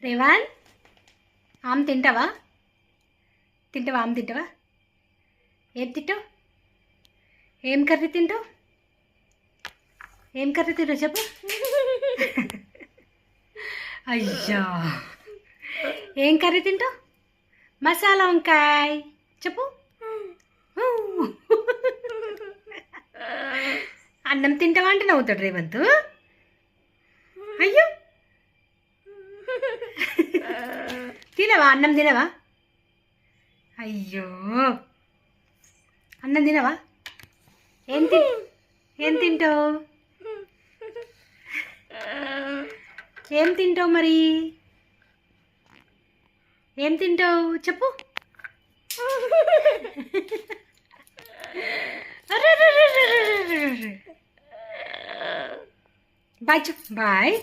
రేవాన్ ఆమె తింటావా తింటావా ఆమె తింటావా ఏం తింటావు ఏం కర్రీ తింటావు ఏం కర్రీ తింటావు చెప్పు అయ్యా ఏం కర్రీ తింటావు మసాలా వంకాయ చెప్పు అన్నం తింటావా అంటే నవ్వుతాడు రేవంత్ అయ్యో తినవా అన్నం తినవా అయ్యో అన్నం తినవా ఏం తింటావు ఏం తింటావు మరి ఏం తింటావు చెప్పు బాయ్ చెప్పు బాయ్